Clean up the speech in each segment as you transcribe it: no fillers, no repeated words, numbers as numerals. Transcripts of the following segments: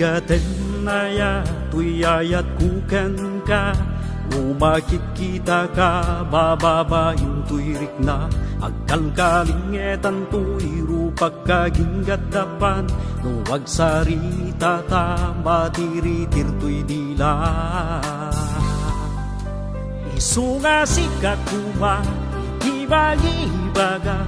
bigaten naya tuyayat kuken ka. Umakit kita ka, bababain tuirik na. Agkalkalingetan tuiru pagkaginggat-dapan. Nuwag sarita ta, matiritir tuy dila. Isunga sikat kuma, ibagi-ibaga.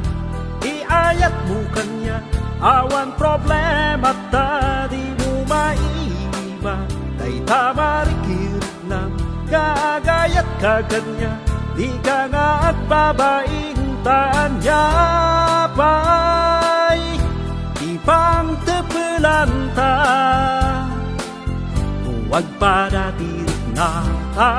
Iayat mo kanya, awan problema ta, di mo maiba. Kay tamarikir na kagayat ka kanya, di ka nga at babaintaan niya pa'y ipang tepelanta. Huwag para tirik na ta.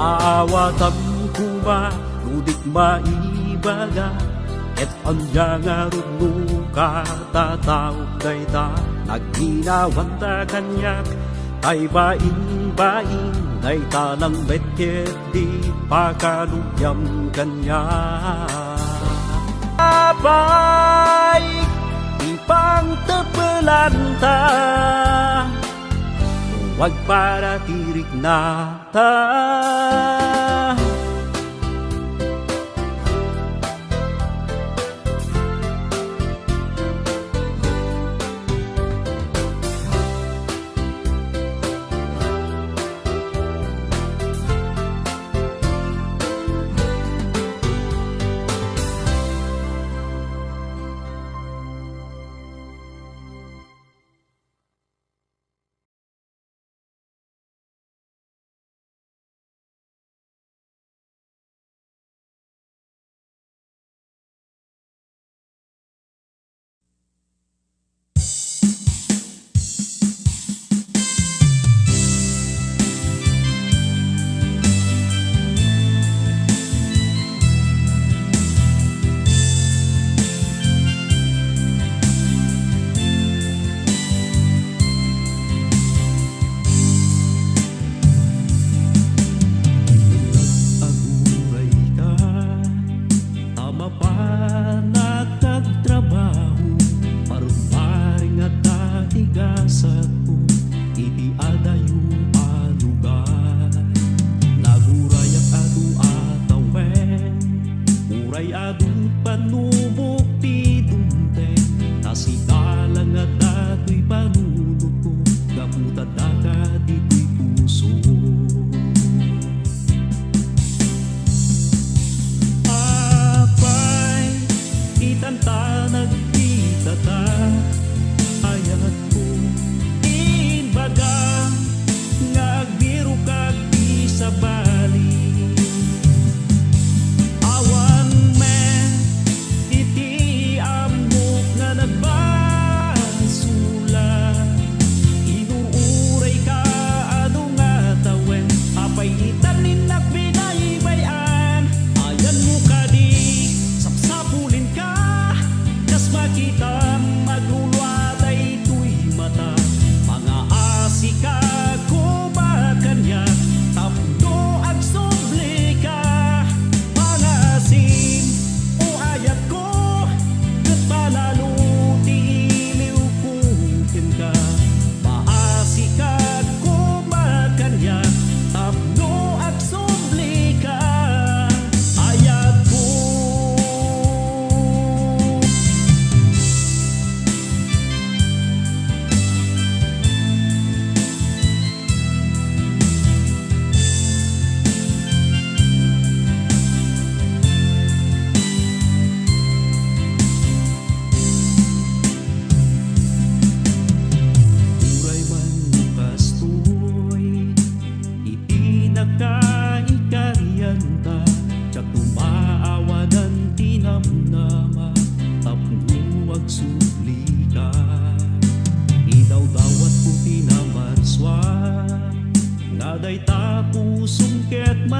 Aawatan kuma, nudik maibaga. Et anya nga runu katatawag dayta. Nagginawan ta kanyak, ay baing-baing. Dayta lang betket di pakaluyam kanya. Abay, ipang tepelanta. Huwag para tirik na ta.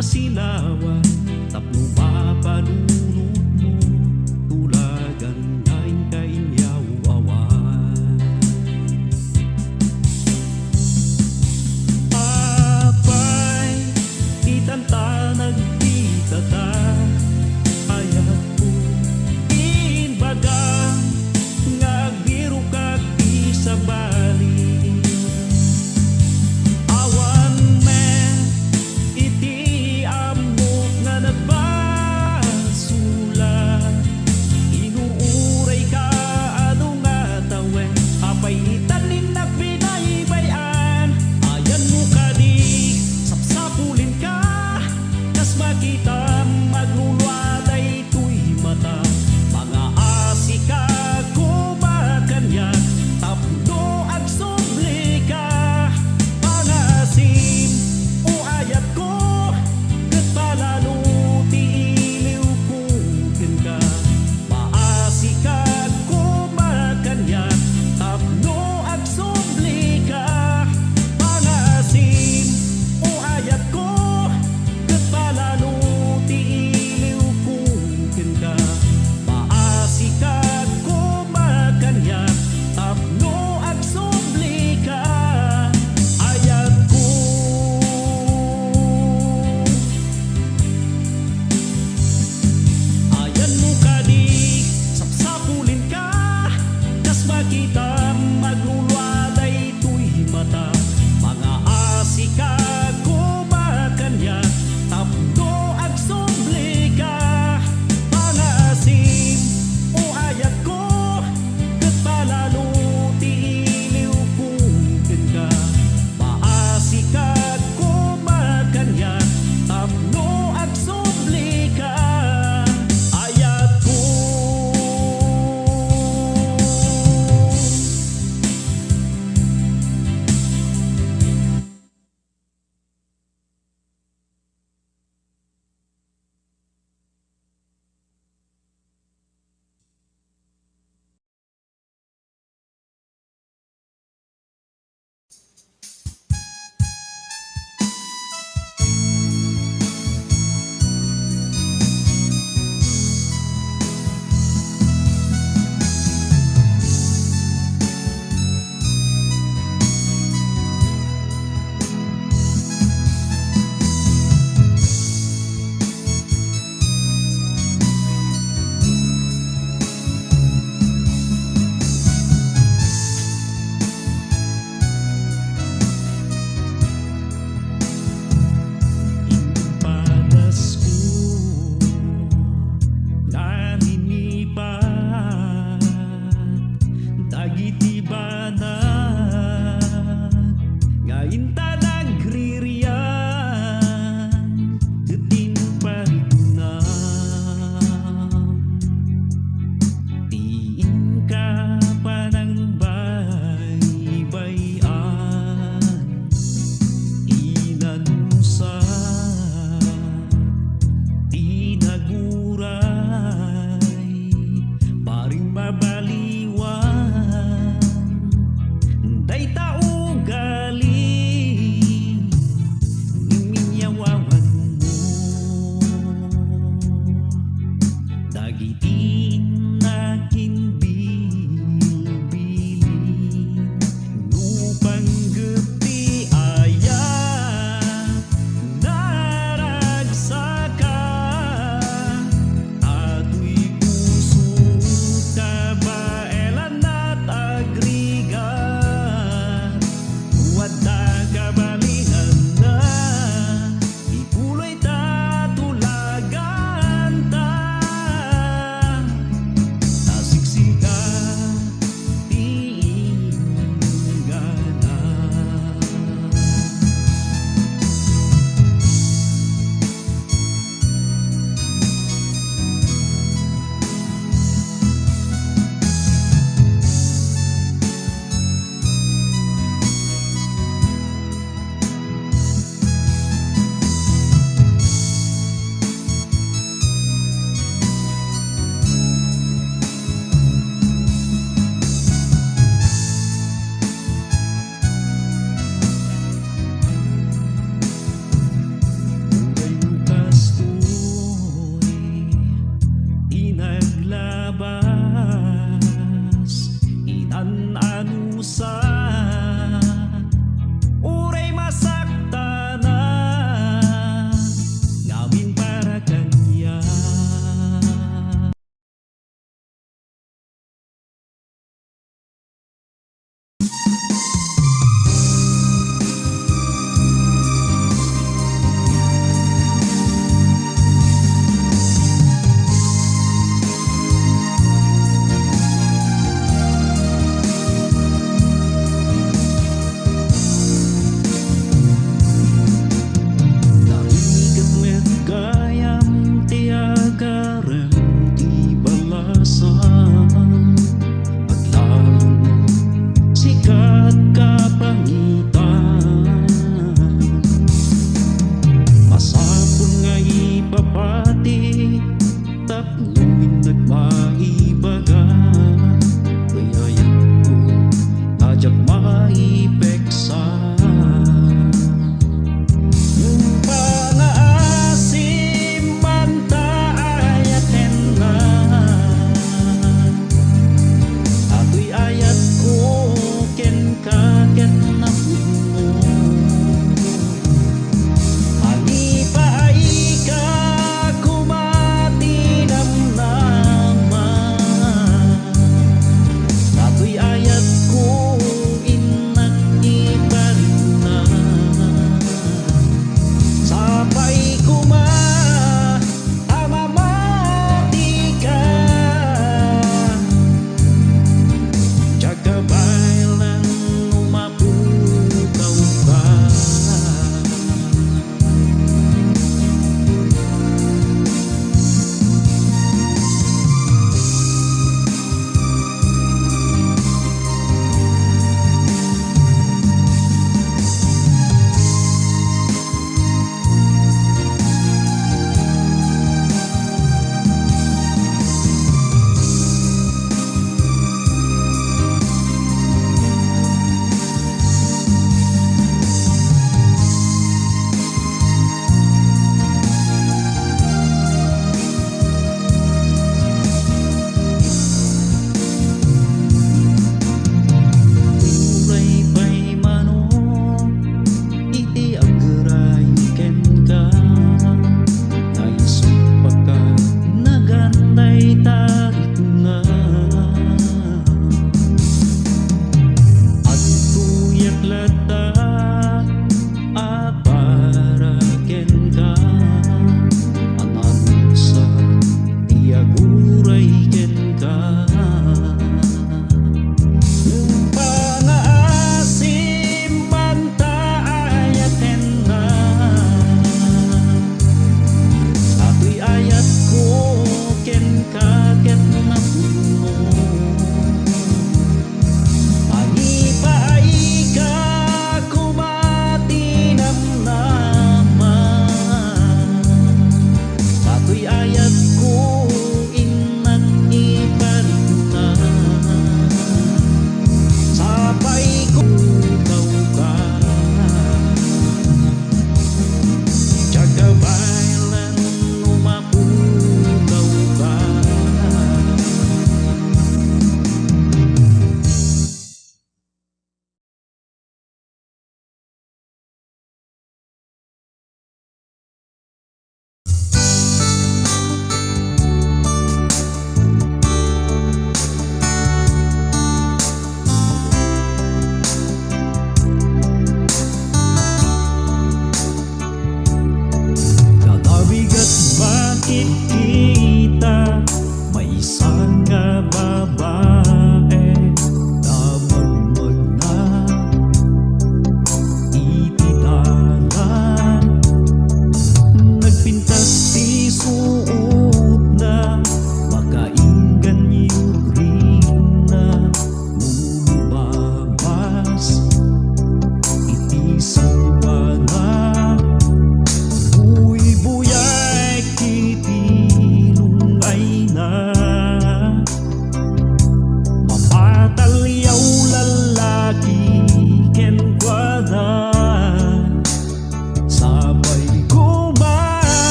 masilawan tapno mapanunod mo kita maglulwaday tuy mata mga asika kumakanya tapno ag subli ka pangasim o ayat ko ket palalo ti iliw ko ken ka maasika kumakanya tapno ag subli ka pangasim o ayat ko ket palalo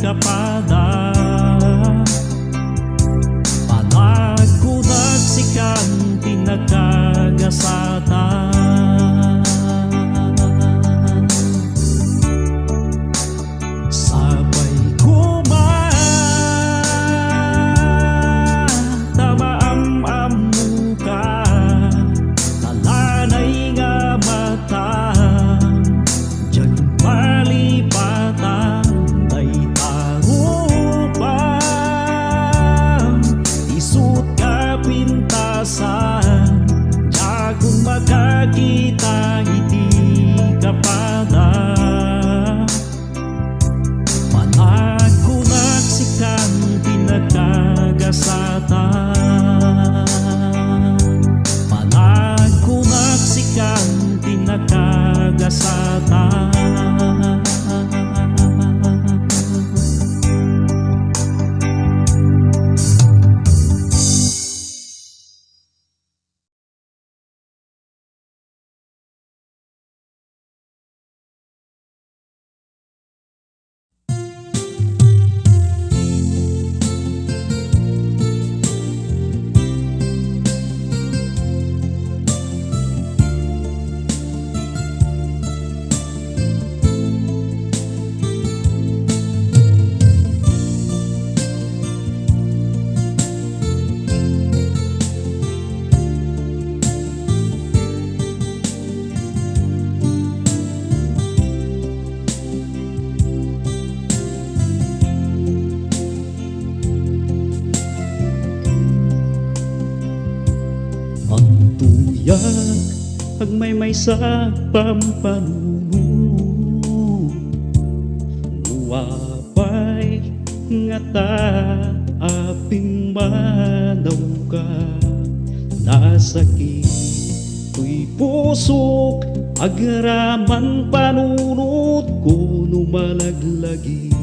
kapada. Panagkunag sikan tinagagasatan. Sabay tamaam-am ka, talanay nga mata, diyan malipatan, ay tarupan, isut ka pintasan, diya kung makakita iti kapada. Panagkunag sikan tinagagasatan. Panagkunag sikan tinagagasatan. Ang tuyag, pagmaymay sa pampanuno, nuwapay nga aping manaw ka. Nasakit tuy pusok, agraman panunot ko numalaglagi.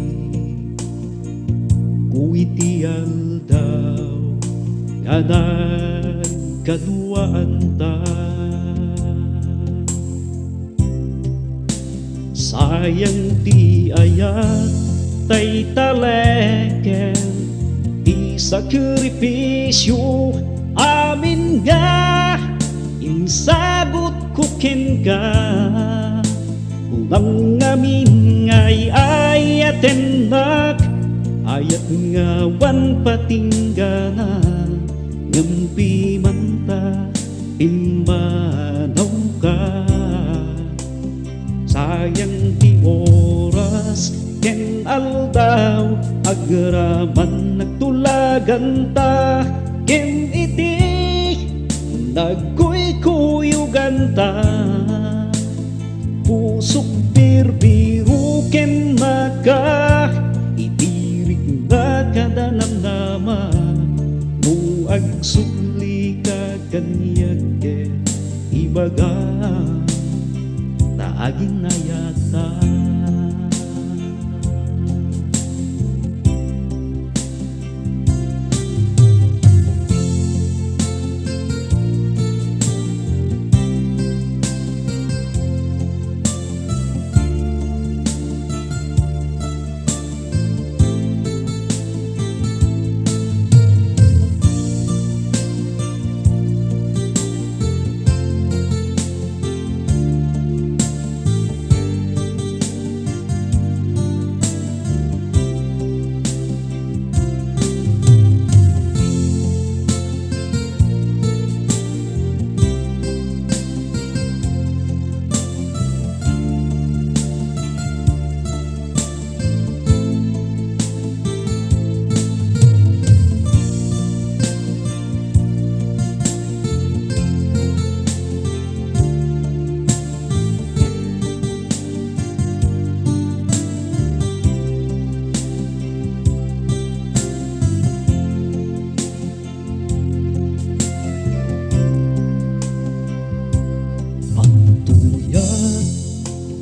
Kuitial daw nga kaduaan ta. Sayang ti ayat tay taleken, ti sakripisyo amin nga, insagot ko ken ka. Kung ang amin ngay ayatenak, ayat nga wan patinggana, ngampi manta imanaw ka. Sayang ti oras ken aldaw, agraman nagtulagan ta, ken iti nagkuy-kuyugan ta. Pusok birbiru ken maka, itirik na kadanamnama, mu agsuli ka kanyag ke ibaga taagin na yata.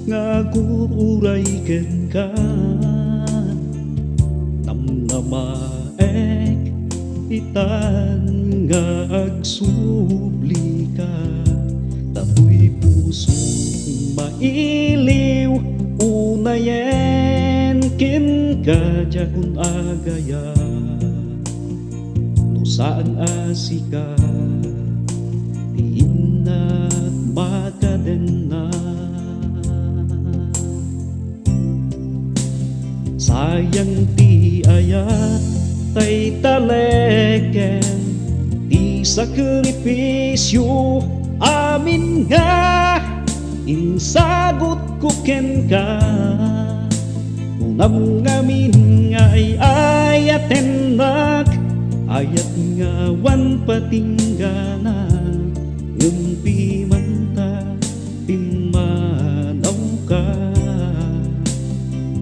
Ngaguray ken ka, namnamaek itan nga agsubli ka. Tapoy puso mailiw, unayen ken kadya kun agaya no saan asika tiinat makadenna sayang ti ayat tay taleken ti sakripisyo amin nga insagot ko ken ka unam ngamin nga ay ayatenak ayat nga wan patinggana ngumpi manta timanaw ka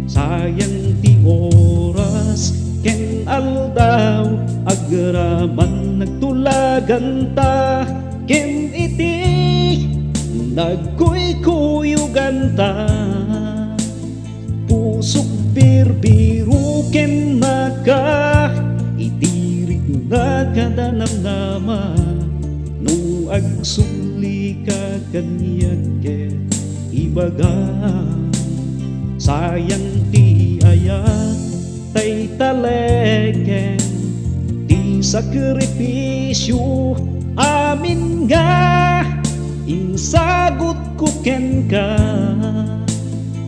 sayang ti oras ken aldaw agraman nagtulagan ta ken iti nagkuy-kuyugan ta pusok birbiru ken maka itirik na kadanamnama no agsuli ka kanyag ket ibaga sayang ti ayat tay taleken ti sakripisyo amin nga insagot ko ken ka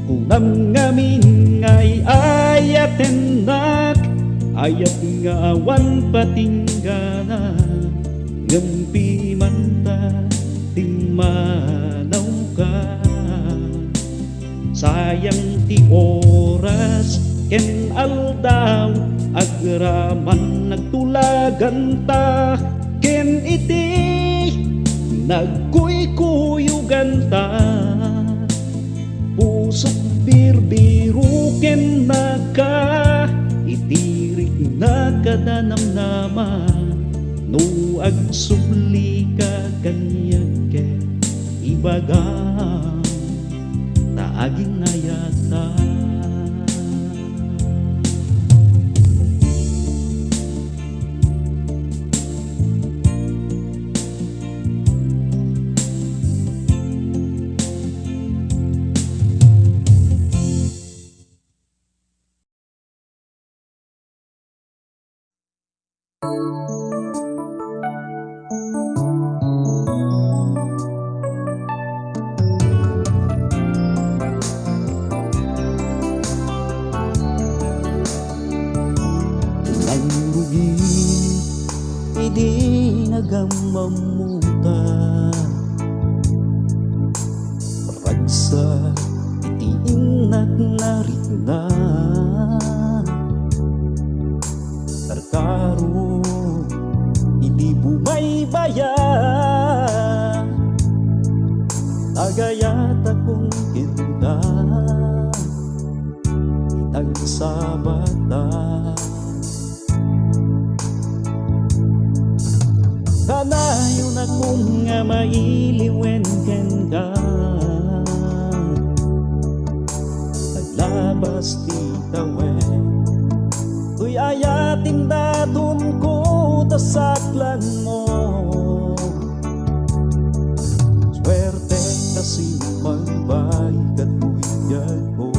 kunam ngamin ngay ayatenak ayat nga awan patinggana ngempi manta timanaw ka sayang ti oras ken aldaw agraman nagtulagan ta ken iti nagkuy-kuyugan ta pusok birbiru ken naka itirik na kadanamnama no agsubli ka kanyag ket ibaga taaging ayata Di nagamamuta ragsa itiinak narina tarkaro hindi bumaybaya agayat akong kita itagsabata kanayon akong nga mailiwen ken ka naglabas ti tawen tuy ayatin daton ko tasaklan mo swerte kasi magbay katuigan ko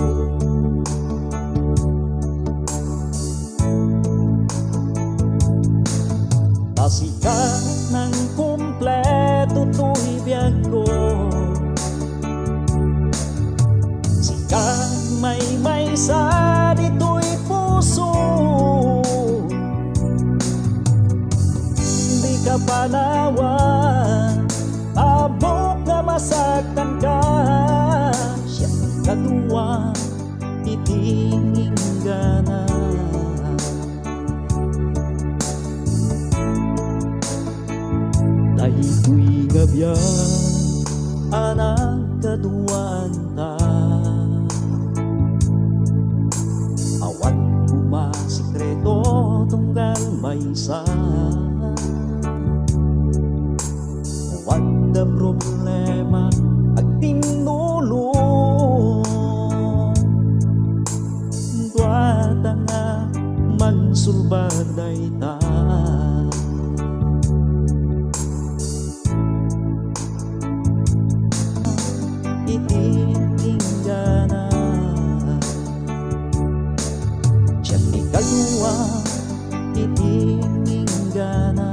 tasika ng kumpleto to'y biyag ko sikang may sa dito'y puso hindi ka panawan abok na masaktan ka siya katuwa itinginggana dahito'y gabyan anak kaduaan ta awan kumasikreto tunggal maysa awan da problema ag tinulong duwata nga magsulbaday ta Kaluluwa itiningana.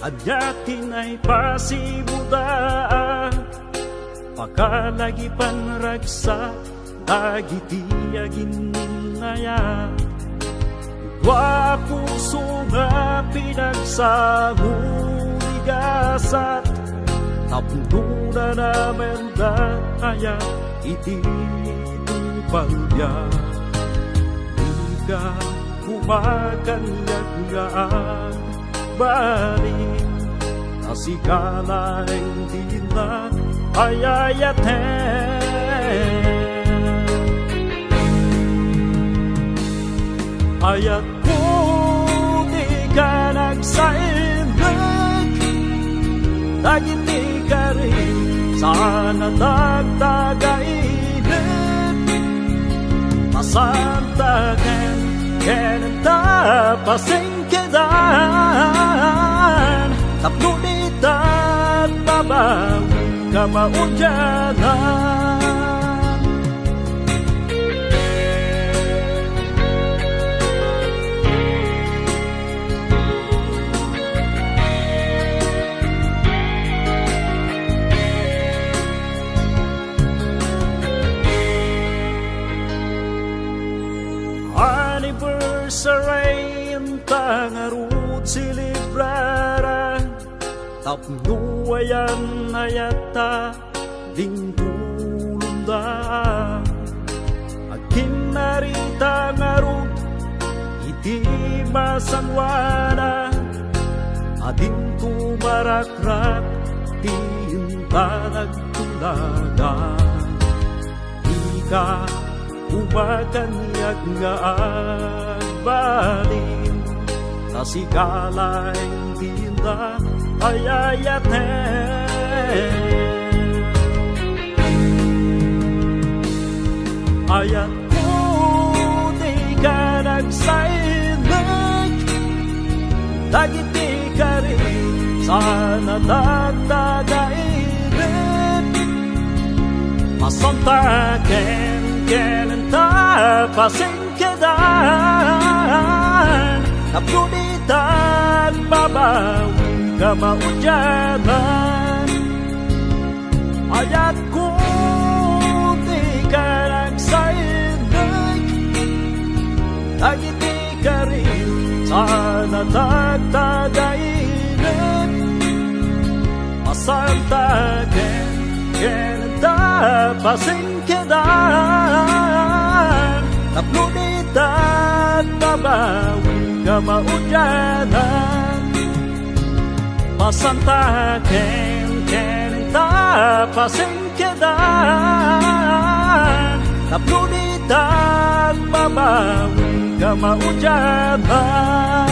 adyatin ay pasimuda, pakalagi panragsa, dagitiagin ninaya. Dua puso nga pinagsamuligasat, tapno na merda kaya iti tupalya. Di ka kumakanyag nga baling, nasigala hindi na ayayaten. Ayat ko di ka nagsainig, dagiti ka rin sana dagdagainit. Masantagan kenen tapasingkedan, tapnunitan babawi ka maudyanan. Anniversary ang tangarut silibrara, tapno ayan ayata ding tulunda. Akin narita ngarut iti masanwana, ading tumarakrak tinta nagtulaga. Ika umakanyag nga agbalin, nasigala hindi na ayayaten. Ayat ko di ka nagsainig, dagiti ka rin sana dagdagainit. Masantaken kenen tapasingkedan, tapnunitan babawi ka maudyanan. Ayat ko di ka nagsainig, dagiti ka rin sana dagdagainit. Masantaken kenen tapasingkedan, tapnunitan babawi ka maudyanan. Masantaken kenen tapasingkedan, tapnunitan babawi ka maudyanan.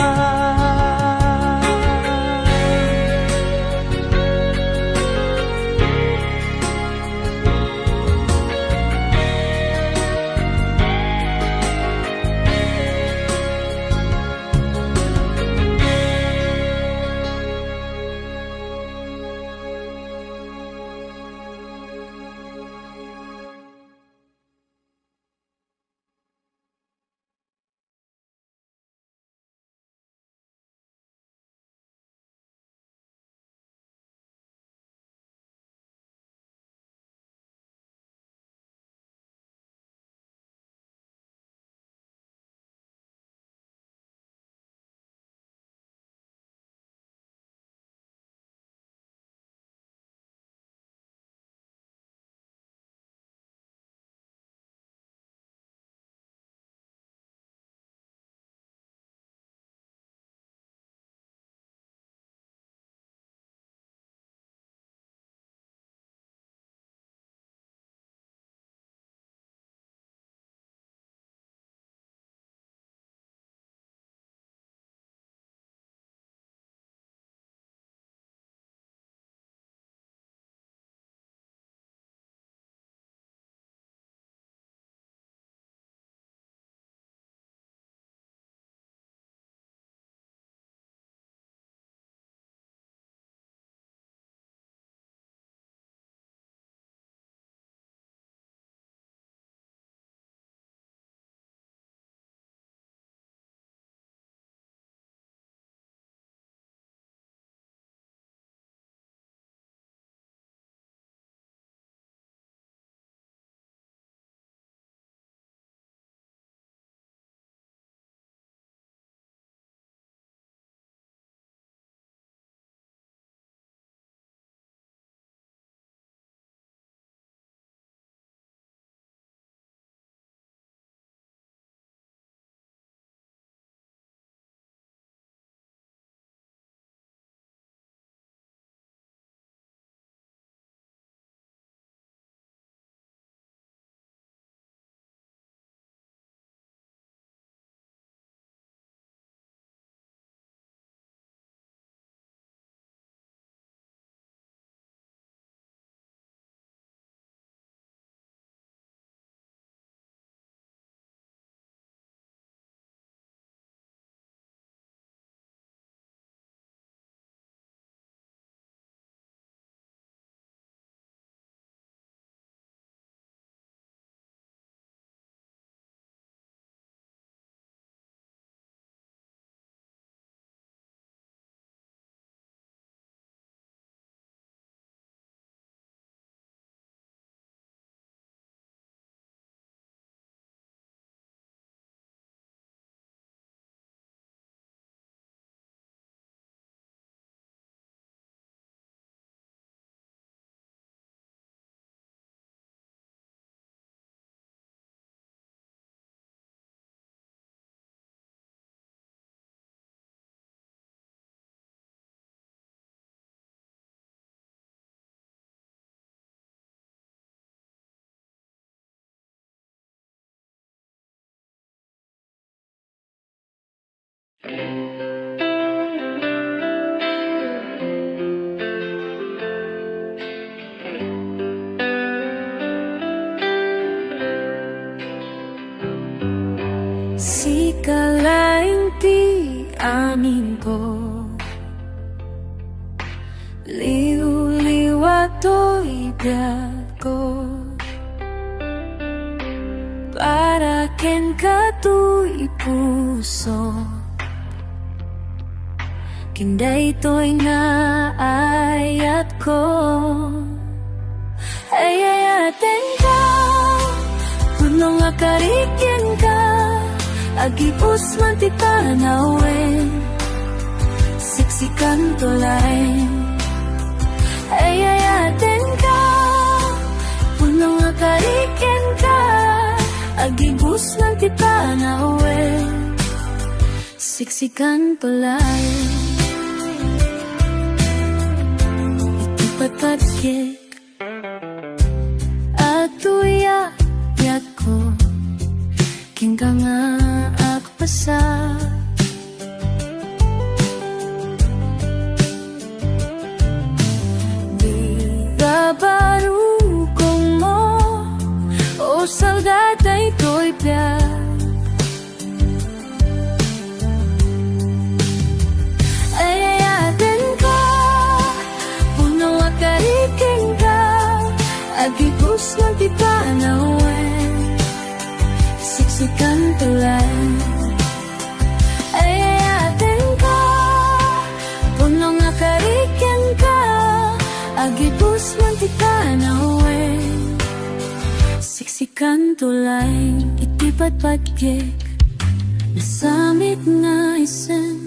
Sikalaing di amin ko, liw-liwa to'y biyak ko. Para ken ka to'y puso, kinday to'y naayat ko. Ayayaten ka, puno nga karikyan ka, agipos man ti tanawin, siksikan tulay. Ayayaten ka, puno nga karikyan ka, agipos man ti tanawin, siksikan tulay. Iti patpatkik at tuya-yak ko, kingka nga akpasa. Di kabarukong mo, o salgada ito'y piyak. Ayayaten ka, puno akarikin ka, agipos ng di panawin, siksikan tulay. Ayayaten ka, puno nga karikyan ka, agipos man ti tanawin, siksikan tulay. Iti patpatkik, nasamit nga isen,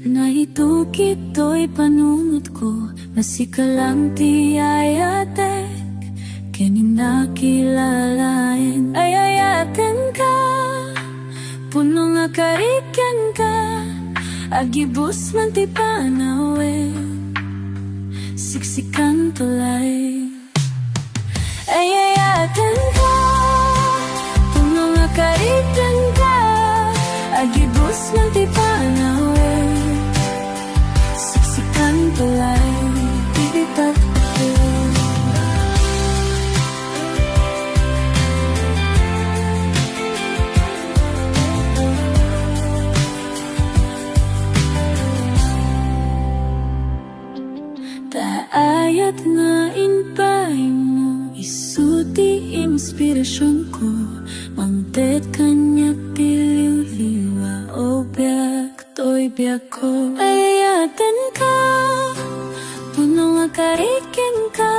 na itukit to'y panunod ko, masikalang ti ayatek, kening nakilalain. Ayayaten ka, puno nga karikyan ka, agibus man ti panawin, siksikan tulay. Ayayaten ka, puno nga karikyan ka, agibus man ti panawin, siksikan tulay. Pipipat ko, ayat nga inpahin mo, isuti inspirasyon ko, mangtet kanya piliw-liwa, o biyak to'y biyak ko. Ayayaten ka, puno nga karikyan ka,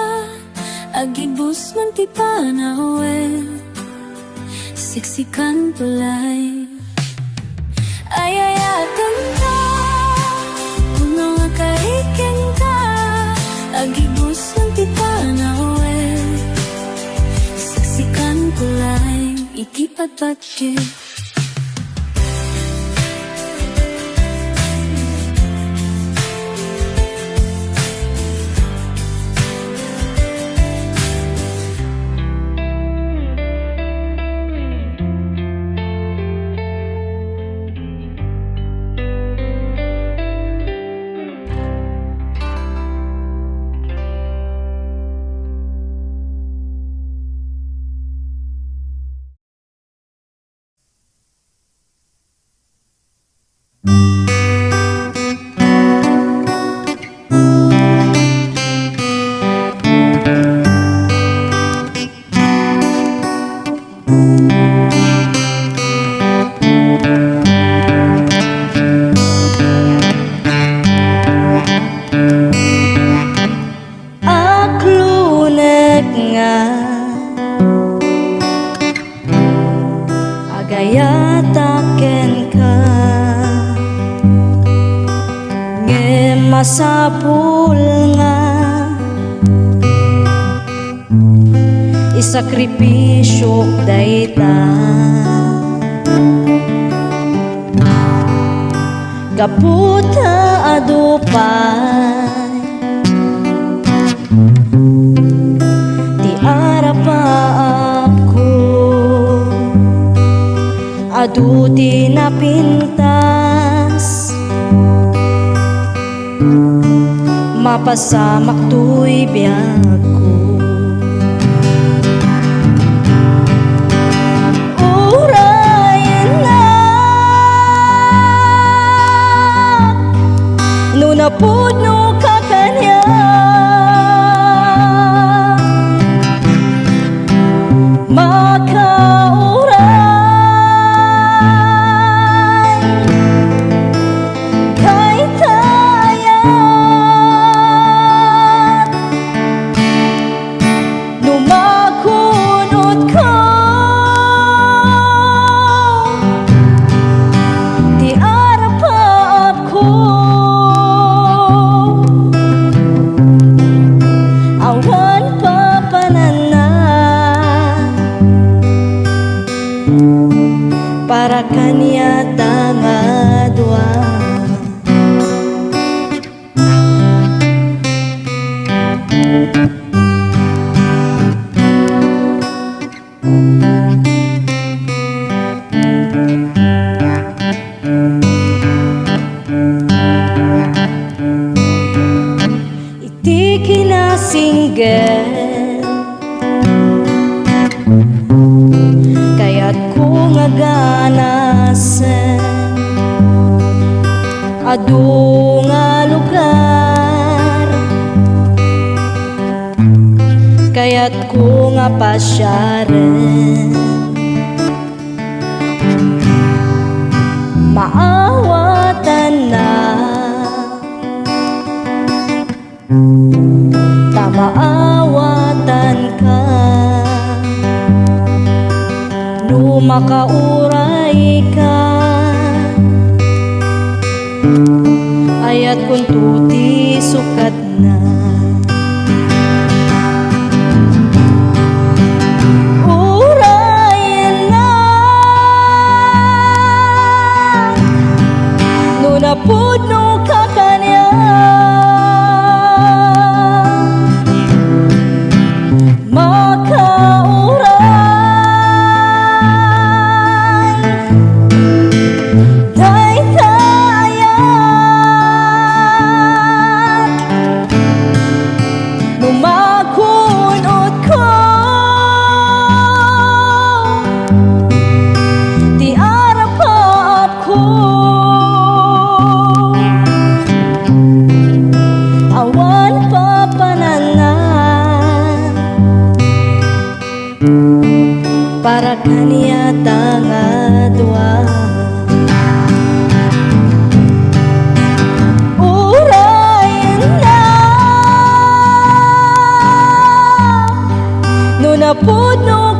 agibus man ti panawin, siksikan tulay. Ayayaten ka, puno nga karikyan ka, agibus ng ti panawin, siksikan kulay. Iti patpatkik, aklunek nga agayataken ka, nge masapul nga isakripisyok dayta, kaputa adupay ti arapaap ko, adu ti napintas mapasamak tuy biyak ko. Urayan na nunapod no kakanya makauray kay tayat numakunod ko di arapap ko awan papanana para kanya tangadwa. Iti kinasinggan kaya't ko nga ganasan adu nga lugar kaya't ko nga pasyaran maawatan na tamaawatan ka no makauray ka ayat kung tuti sukat na. Urayan na nunapod no kakanya makunod ko di arapap ko awan papanana para kanya tangadwa. Napod no